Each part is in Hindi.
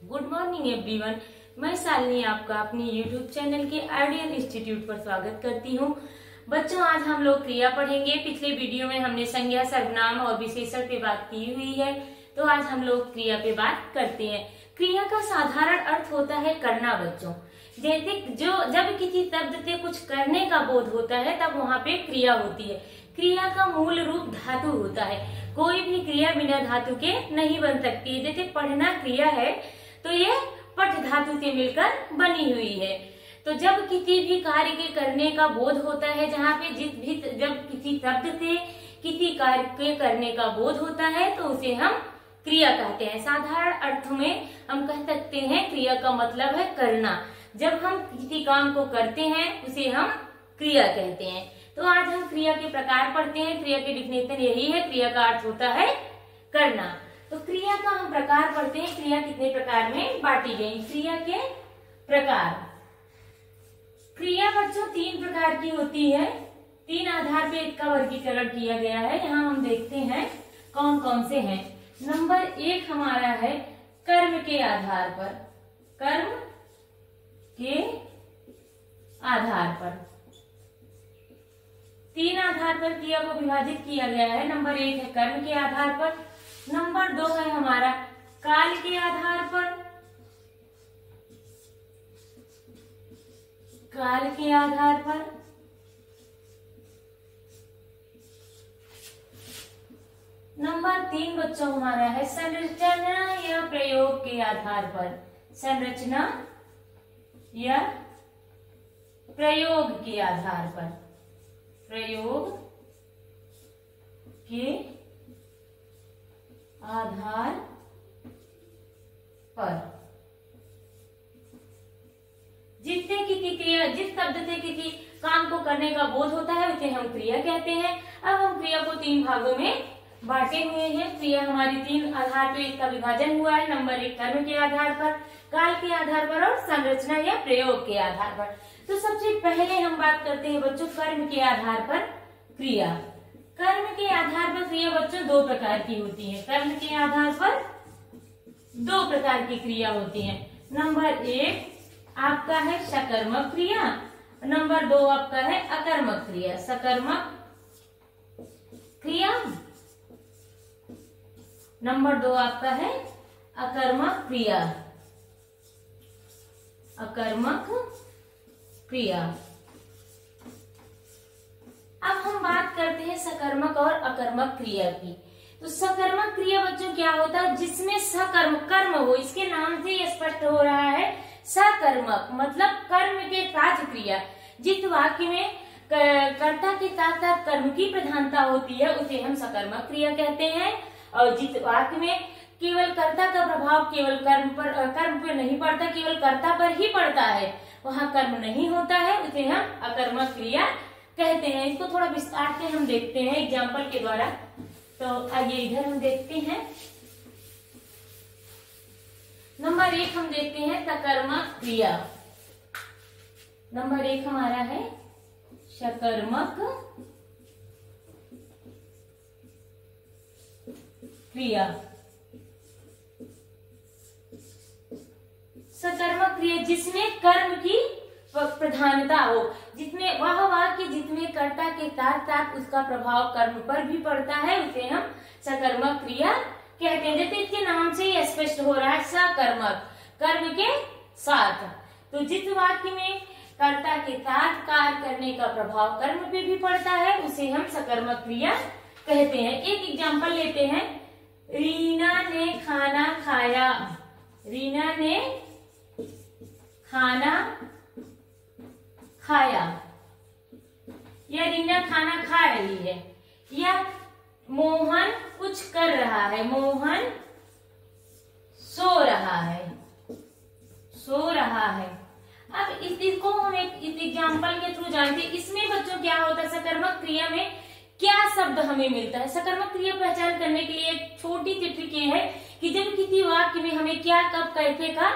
Good morning everyone. मैं शालिनी आपका अपनी यूट्यूब चैनल के आइडियल इंस्टीट्यूट पर स्वागत करती हूँ। बच्चों, आज हम लोग क्रिया पढ़ेंगे। पिछले वीडियो में हमने संज्ञा, सर्वनाम और विशेषण पे बात की हुई है, तो आज हम लोग क्रिया पे बात करते हैं। क्रिया का साधारण अर्थ होता है करना। बच्चों, जैसे जब किसी शब्द से कुछ करने का बोध होता है तब वहाँ पे क्रिया होती है। क्रिया का मूल रूप धातु होता है। कोई भी क्रिया बिना धातु के नहीं बन सकती। जैसे पढ़ना क्रिया है तो ये पठ धातु से मिलकर बनी हुई है। तो जब किसी भी कार्य के करने का बोध होता है, जहाँ पे जब किसी शब्द से किसी कार्य के करने का बोध होता है तो उसे हम क्रिया कहते हैं। साधारण अर्थ में हम कह सकते हैं क्रिया का मतलब है करना। जब हम किसी काम को करते हैं उसे हम क्रिया कहते हैं। तो आज हम क्रिया के प्रकार पढ़ते हैं। क्रिया की डिफिनेशन यही है, क्रिया का अर्थ होता है करना। तो क्रिया का हम प्रकार पढ़ते हैं। क्रिया कितने प्रकार में बांटी गई? क्रिया के प्रकार। क्रिया बच्चों 3 प्रकार की होती है। 3 आधार पे इसका वर्गीकरण किया गया है। यहाँ हम देखते हैं कौन कौन से हैं। नंबर 1 हमारा है कर्म के आधार पर। कर्म के आधार पर 3 आधार पर क्रिया को विभाजित किया गया है। नंबर 1 है कर्म के आधार पर। नंबर 2 है हमारा काल के आधार पर। काल के आधार पर। नंबर 3 बच्चों हमारा है संरचना या प्रयोग के आधार पर। संरचना या प्रयोग के आधार पर। प्रयोग के आधार पर। जिससे किसी क्रिया, जिस शब्द से किसी काम को करने का बोध होता है उसे हम क्रिया कहते हैं। अब हम क्रिया को 3 भागों में बांटे हुए हैं। क्रिया हमारी 3 आधार पे इसका विभाजन हुआ है। नंबर 1 कर्म के आधार पर, काल के आधार पर और संरचना या प्रयोग के आधार पर। तो सबसे पहले हम बात करते हैं बच्चों कर्म के आधार पर क्रिया। कर्म के आधार पर क्रिया बच्चों 2 प्रकार की होती है। कर्म के आधार पर 2 प्रकार की क्रिया होती है। नंबर 1 आपका है सकर्मक क्रिया। नंबर 2 आपका है अकर्मक क्रिया। सकर्मक क्रिया। नंबर 2 आपका है अकर्मक क्रिया। अकर्मक क्रिया। अब हम बात करते हैं सकर्मक और अकर्मक क्रिया की। तो सकर्मक क्रिया बच्चों क्या होता है? जिसमें सकर्म कर्म हो। इसके नाम से यह स्पष्ट हो रहा है सकर्मक मतलब कर्म के साथ क्रिया। जिस वाक्य में कर्ता के साथ साथ कर्म की प्रधानता होती है उसे हम सकर्मक क्रिया कहते हैं। और जिस वाक्य में केवल कर्ता का प्रभाव केवल कर्म पर नहीं पड़ता, केवल कर्ता पर ही पड़ता है, वहाँ कर्म नहीं होता है, उसे हम अकर्मक क्रिया कहते हैं। इसको थोड़ा विस्तार से हम देखते हैं एग्जाम्पल के द्वारा। तो आइए इधर हम देखते हैं। नंबर 1 हम देखते हैं सकर्मक क्रिया। नंबर 1 हमारा है सकर्मक क्रिया। सकर्मक क्रिया जिसमें कर्म की प्रधानता हो, जिसमें वह वाक्य जिसमें कर्ता के साथ साथ उसका प्रभाव कर्म पर भी पड़ता है उसे हम सकर्मक क्रिया कहते हैं। जैसे इसके नाम से ही स्पष्ट हो रहा है सकर्मक, कर्म के साथ। तो जिस वाक्य में कर्ता के साथ कार्य करने का प्रभाव कर्म पे भी पड़ता है उसे हम सकर्मक क्रिया कहते हैं। एक एग्जाम्पल लेते हैं। रीना ने खाना खाया। रीना ने खाना खाया या रीना खाना खा रही है, या मोहन कुछ कर रहा है। मोहन सो रहा है। सो रहा है। अब इसको हम इस एग्जाम्पल के थ्रू जानते हैं। इसमें बच्चों क्या होता है? सकर्मक क्रिया में क्या शब्द हमें मिलता है? सकर्मक क्रिया पहचान करने के लिए एक छोटी सी ट्रिक ये है कि जब किसी वाक्य में हमें क्या कब कैसे का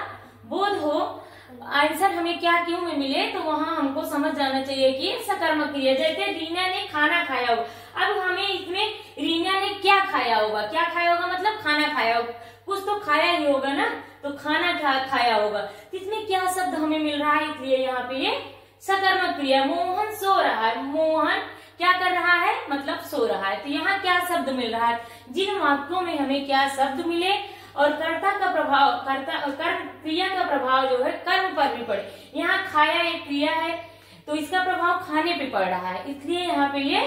बोध हो, आंसर हमें क्या क्यों में मिले, तो वहां हमको समझ जाना चाहिए कि सकर्मक क्रिया। जैसे रीना ने खाना खाया होगा। अब हमें इसमें रीना ने क्या खाया होगा? क्या खाया होगा मतलब खाना खाया होगा। कुछ तो खाया ही होगा ना, तो खाना खाया होगा। तो इसमें क्या शब्द हमें मिल रहा है, इसलिए यहाँ पे ये सकर्मक क्रिया। मोहन सो रहा है, मोहन क्या कर रहा है, मतलब सो रहा है। तो यहाँ क्या शब्द मिल रहा है, जिन वाक्यों में हमें क्या शब्द मिले और कर्ता का प्रभाव, कर्म क्रिया का प्रभाव जो है कर्म पर भी पड़े। यहाँ खाया एक क्रिया है तो इसका प्रभाव खाने पे पड़ रहा है, इसलिए यहाँ पे ये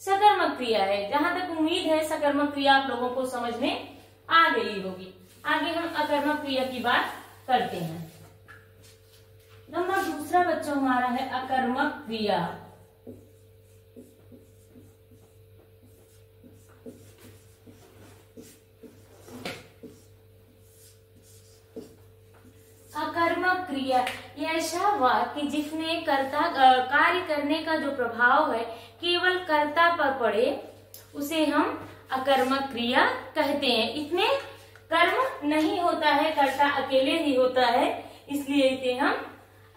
सकर्मक क्रिया है। जहां तक उम्मीद है सकर्मक क्रिया आप लोगों को समझ में आ गई होगी। आगे हम अकर्मक क्रिया की बात करते हैं। नंबर दूसरा बच्चों हमारा है अकर्मक क्रिया। अकर्मक क्रिया ऐसा वाक्य जिसमें कर्ता कार्य करने का जो प्रभाव है केवल कर्ता पर पड़े उसे हम अकर्मक क्रिया कहते हैं। इसमें कर्म नहीं होता है, कर्ता अकेले ही होता है, इसलिए इसे हम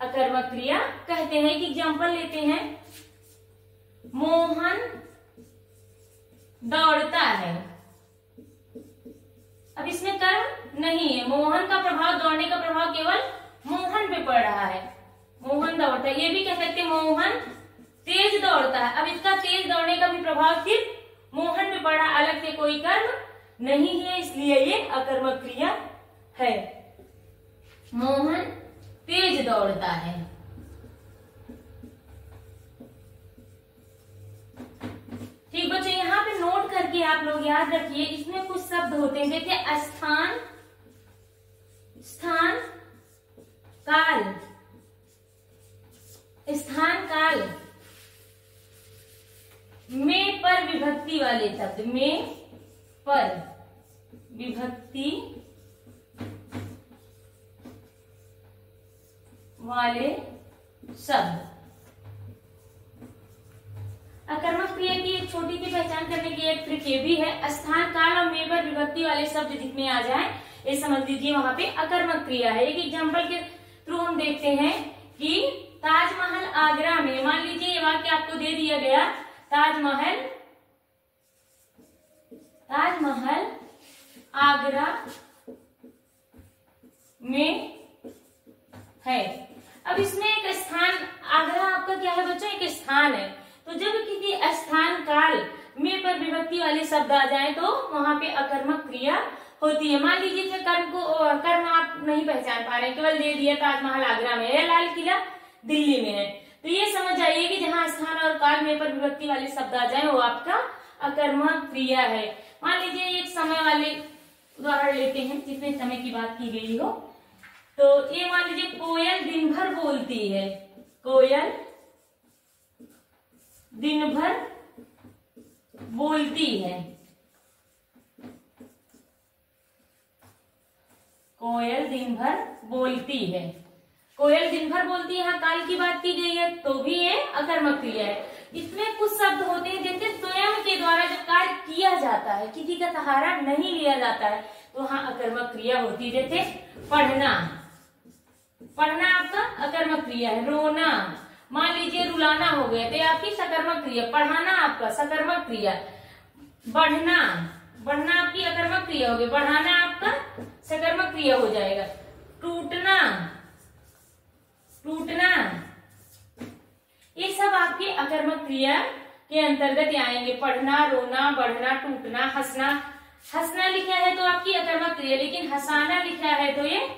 अकर्मक क्रिया कहते हैं। एक एग्जाम्पल लेते हैं, मोहन दौड़ता है। अब इसमें कर्म नहीं है, मोहन का प्रभाव, दौड़ने का प्रभाव केवल मोहन पे पड़ रहा है। मोहन दौड़ता है, ये भी कह सकते हैं मोहन तेज दौड़ता है। अब इसका तेज दौड़ने का भी प्रभाव सिर्फ मोहन पे पड़ा, अलग से कोई कर्म नहीं है, इसलिए ये अकर्मक क्रिया है। मोहन तेज दौड़ता है। ठीक बच्चों, यहाँ पे नोट करके आप लोग याद रखिए, इसमें कुछ शब्द होते हैं, देखिए स्थान, स्थान काल, स्थान काल में पर विभक्ति वाले शब्द, में पर विभक्ति वाले शब्द। अकर्मक क्रिया की एक छोटी सी पहचान करने की एक ट्रिक ये भी है, स्थान काल और में पर विभक्ति वाले शब्द जितने आ जाए ये समझ लीजिए वहां पे अकर्मक क्रिया है। एक एग्जाम्पल के थ्रू हम देखते हैं कि ताजमहल आगरा में, मान लीजिए ये वाक्य आपको दे दिया गया, ताजमहल, ताजमहल आगरा में है। अब इसमें एक स्थान, आगरा आपका क्या है बच्चों, एक स्थान है। तो जब किसी स्थान काल में पर विभक्ति वाले शब्द आ जाए तो वहां पे अकर्मक क्रिया होती है। मान लीजिए कर्म आप नहीं पहचान पा रहे, केवल दे दिया ताजमहल आगरा में है, लाल किला दिल्ली में है, तो ये समझ आइए कि जहां स्थान और काल में पर विभक्ति वाले शब्द आ जाए वो आपका अकर्मक क्रिया है। मान लीजिए एक समय वाले उदाहरण लेते हैं जिसमें समय की बात की गई हो। तो ये मान लीजिए कोयल दिन भर बोलती है, कोयल दिन भर बोलती है, कोयल दिन भर बोलती है, कोयल दिन भर बोलती है। यहाँ काल की बात की गई है तो भी ये अकर्मक क्रिया है। इसमें कुछ शब्द होते हैं जैसे स्वयं के द्वारा जब कार्य किया जाता है, किसी का सहारा नहीं लिया जाता है, तो वहां अकर्मक क्रिया होती है। जैसे पढ़ना, पढ़ना आपका अकर्मक क्रिया है। रोना, मान लीजिए रुलाना हो गया तो ये आपकी सकर्मक क्रिया। पढ़ाना आपका सकर्मक क्रिया। बढ़ना, बढ़ना आपकी अकर्मक क्रिया होगी, बढ़ाना आपका सकर्मक क्रिया हो जाएगा। टूटना, टूटना, ये सब आपकी अकर्मक क्रिया के अंतर्गत आएंगे। पढ़ना, रोना, बढ़ना, टूटना, हंसना, हंसना लिखा है तो आपकी अकर्मक क्रिया, लेकिन हंसाना लिखा है तो ये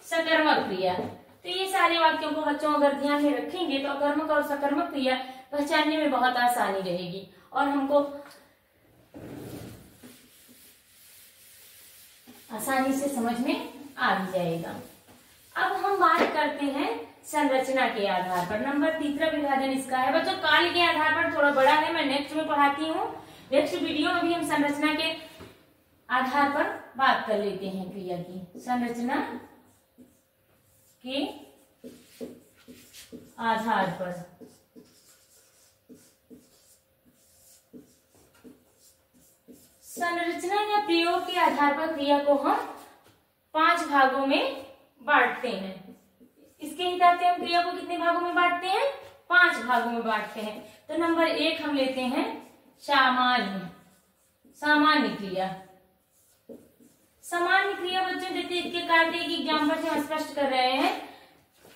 सकर्मक क्रिया। तो ये सारे वाक्यों को बच्चों अगर ध्यान में रखेंगे तो अकर्मक और सकर्मक क्रिया पहचानने में बहुत आसानी रहेगी और हमको आसानी से समझ में आ भी जाएगा। अब हम बात करते हैं संरचना के आधार पर। नंबर तीसरा विभाजन इसका है बच्चों काल के आधार पर, थोड़ा बड़ा है, मैं नेक्स्ट में पढ़ाती हूँ। नेक्स्ट वीडियो में भी हम संरचना के आधार पर बात कर लेते हैं क्रिया की। संरचना के आधार पर संरचना या प्रयोग के आधार पर क्रिया को हम 5 भागों में बांटते हैं। इसके हिसाब से हम क्रिया को कितने भागों में बांटते हैं, 5 भागों में बांटते हैं। तो नंबर 1 हम लेते हैं सामान्य, सामान्य क्रिया। सामान्य क्रिया बच्चों जैसे इसके काटे की एग्जाम्पल से हम स्पष्ट कर रहे हैं।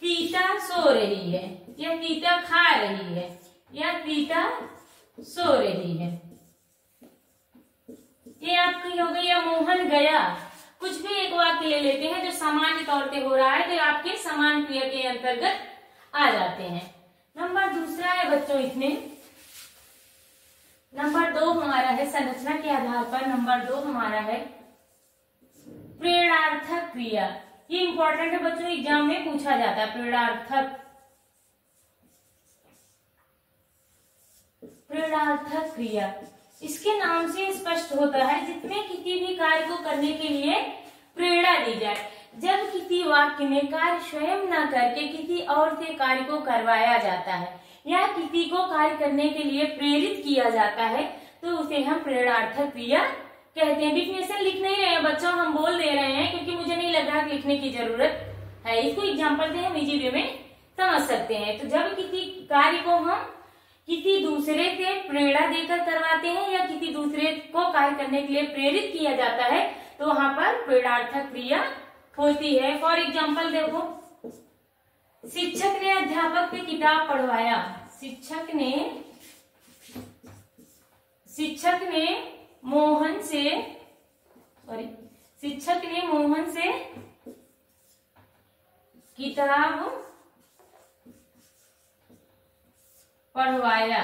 तीता सो रही है, या तीता खा रही है, या तीता सो रही है, ये आपकी हो गई। या मोहन गया, कुछ भी एक वाक्य ले लेते हैं जो सामान्य तौर पे हो रहा है तो आपके समान क्रिया के अंतर्गत आ जाते हैं। नंबर दूसरा है बच्चों इसमें, नंबर 2 हमारा है संरचना के आधार पर। नंबर 2 हमारा है प्रेरणार्थक क्रिया। ये इंपॉर्टेंट है बच्चों, एग्जाम में पूछा जाता है। प्रेरणार्थक क्रिया, इसके नाम से स्पष्ट होता है जिसमें किसी भी कार्य को करने के लिए प्रेरणा दी जाए। जब किसी वाक्य में कार्य स्वयं न करके किसी और से कार्य को करवाया जाता है या किसी को कार्य करने के लिए प्रेरित किया जाता है तो उसे हम प्रेरणार्थक क्रिया कहते हैं। डिफिनेशन लिख नहीं रहे हैं बच्चों, हम बोल दे रहे हैं क्योंकि मुझे नहीं लग रहा कि लिखने की जरूरत है। इसको एग्जाम्पल से हम इजी वे में समझ सकते हैं। तो जब किसी कार्य को हम किसी दूसरे से प्रेरणा देकर करवाते हैं या किसी दूसरे को कार्य करने के लिए प्रेरित किया जाता है तो वहां पर प्रेरणार्थक क्रिया होती है। फॉर एग्जाम्पल देखो, शिक्षक ने अध्यापक से किताब पढ़वाया। शिक्षक ने मोहन से किताब पढ़वाया।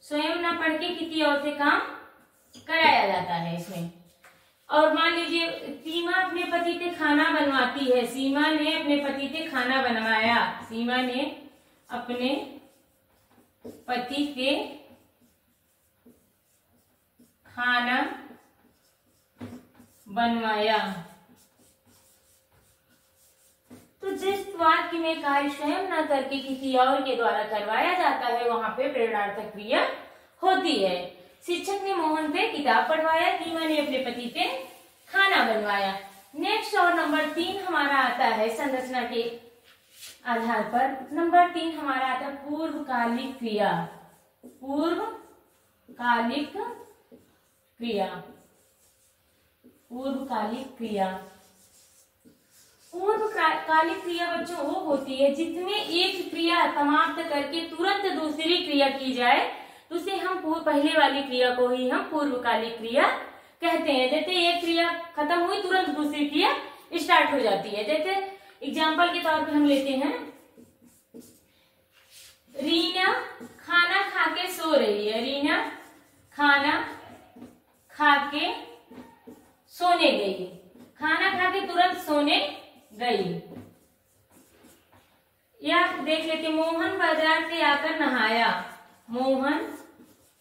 स्वयं न पढ़ के किसी और से काम कराया जाता है इसमें। और मान लीजिए सीमा अपने पति से खाना बनवाती है। सीमा ने अपने पति से खाना बनवाया। सीमा ने अपने पति से खाना बनवाया। तो जिस वाक्य में कार्य स्वयं न करके किसी और के द्वारा करवाया जाता है वहां पे प्रेरणार्थक क्रिया होती है। शिक्षक ने मोहन से किताब पढ़वाया, सीमा ने अपने पति से खाना बनवाया। नेक्स्ट और नंबर 3 हमारा आता है संरचना के आधार पर। नंबर 3 हमारा आता है पूर्वकालिक क्रिया। पूर्वकालिक क्रिया। पूर्वकालिक क्रिया बच्चों वो होती है जिसमें एक क्रिया समाप्त करके तुरंत दूसरी क्रिया की जाए तो उसे हम पहले वाली क्रिया को ही हम पूर्वकालिक क्रिया कहते हैं। जैसे एक क्रिया खत्म हुई तुरंत दूसरी क्रिया स्टार्ट हो जाती है। जैसे एग्जाम्पल के तौर पे हम लेते हैं, रीना खाना खा के सो रही है। रीना खाना खा के सोने गई। खाना खा के तुरंत सोने गई। या देख लेते, मोहन बाजार से आकर नहाया। मोहन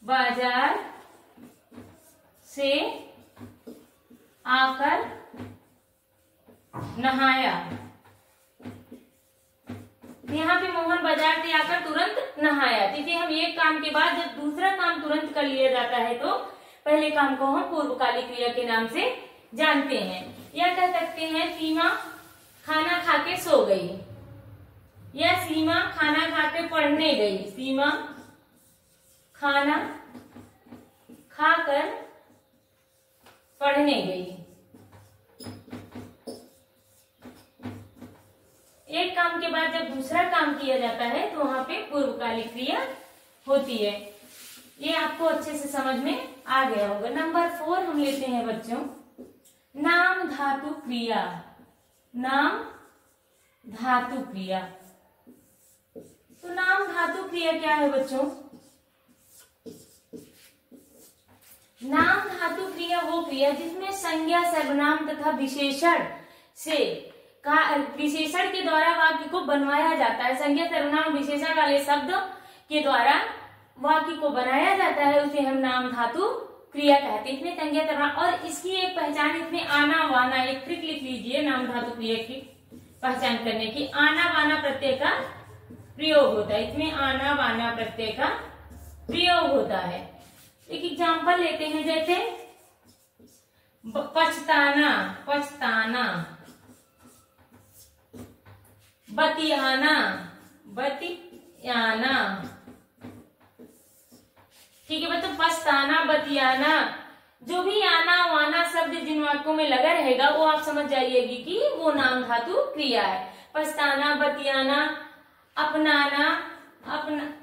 बाजार से आकर नहाया। यहाँ पे मोहन बाजार से आकर तुरंत नहाया। देखिए हम एक काम के बाद जब दूसरा काम तुरंत कर लिया जाता है तो पहले काम को हम पूर्वकालिक क्रिया के नाम से जानते हैं। या कह सकते हैं सीमा खाना खा के सो गई, या सीमा खाना खा के पढ़ने गई। सीमा खाना खाकर पढ़ने गई। एक काम के बाद जब दूसरा काम किया जाता है तो वहां पे पूर्वकालिक क्रिया होती है। ये आपको अच्छे से समझ में आ गया होगा। नंबर 4 हम लेते हैं बच्चों, नाम धातु क्रिया। नाम धातु क्रिया। तो नाम धातु क्रिया क्या है बच्चों? नाम धातु क्रिया वो क्रिया जिसमें संज्ञा, सर्वनाम तथा विशेषण विशेषण के द्वारा वाक्य को बनवाया जाता है। संज्ञा, सर्वनाम, विशेषण वाले शब्द के द्वारा वाक्य को बनाया जाता है, उसे हम नाम धातु क्रिया कहते हैं। इसमें संज्ञा, सर्वनाम और इसकी एक पहचान, इसमें आना वाना, एक ट्रिक लिख लीजिए नाम धातु क्रिया की पहचान करने की। आना वाना प्रत्यय का प्रयोग होता है। इसमें आना वाना प्रत्यय का प्रयोग होता है। एक एग्जाम्पल लेते हैं, जैसे पछताना, पछताना, बतियाना, बतियाना। ठीक है बच्चों, पछताना, बतियाना, जो भी आना वाना शब्द जिन वाक्यों में लगा रहेगा वो आप समझ जाइएगी कि वो नाम धातु क्रिया है। पछताना, बतियाना, अपनाना,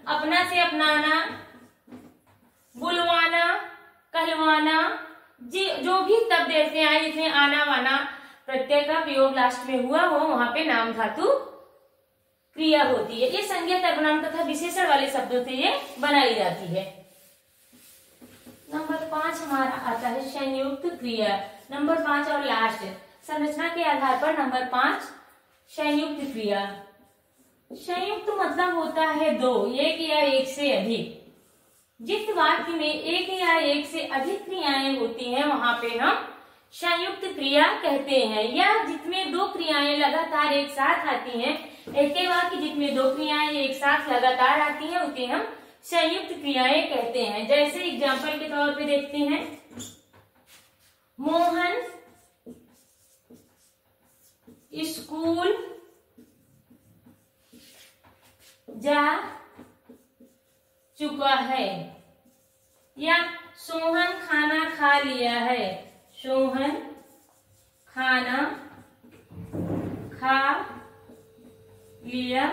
अपना से अपनाना, बुलवाना, कहलवाना, जो भी शब्द ऐसे आए जिसमें आना वाना प्रत्यय का प्रयोग लास्ट में हुआ हो वहां पे नाम धातु क्रिया होती है। ये संज्ञा सर्वनाम तथा विशेषण वाले शब्दों से ये बनाई जाती है। नंबर 5 हमारा आता है संयुक्त क्रिया। नंबर 5 और लास्ट संरचना के आधार पर नंबर 5 संयुक्त क्रिया। संयुक्त मतलब होता है दो, एक या एक से अधिक। जिस वाक्य में एक या एक से अधिक क्रियाएं होती हैं वहां पे हम संयुक्त क्रिया कहते हैं। या जिसमें दो क्रियाएं लगातार एक साथ आती हैं, एक ही वाक्य जिसमें दो क्रियाएं एक साथ लगातार आती हैं उसे हम संयुक्त क्रियाएं कहते हैं। जैसे एग्जाम्पल के तौर पे देखते हैं, मोहन स्कूल जा चुका है, या सोहन खाना खा लिया है। सोहन खाना खा लिया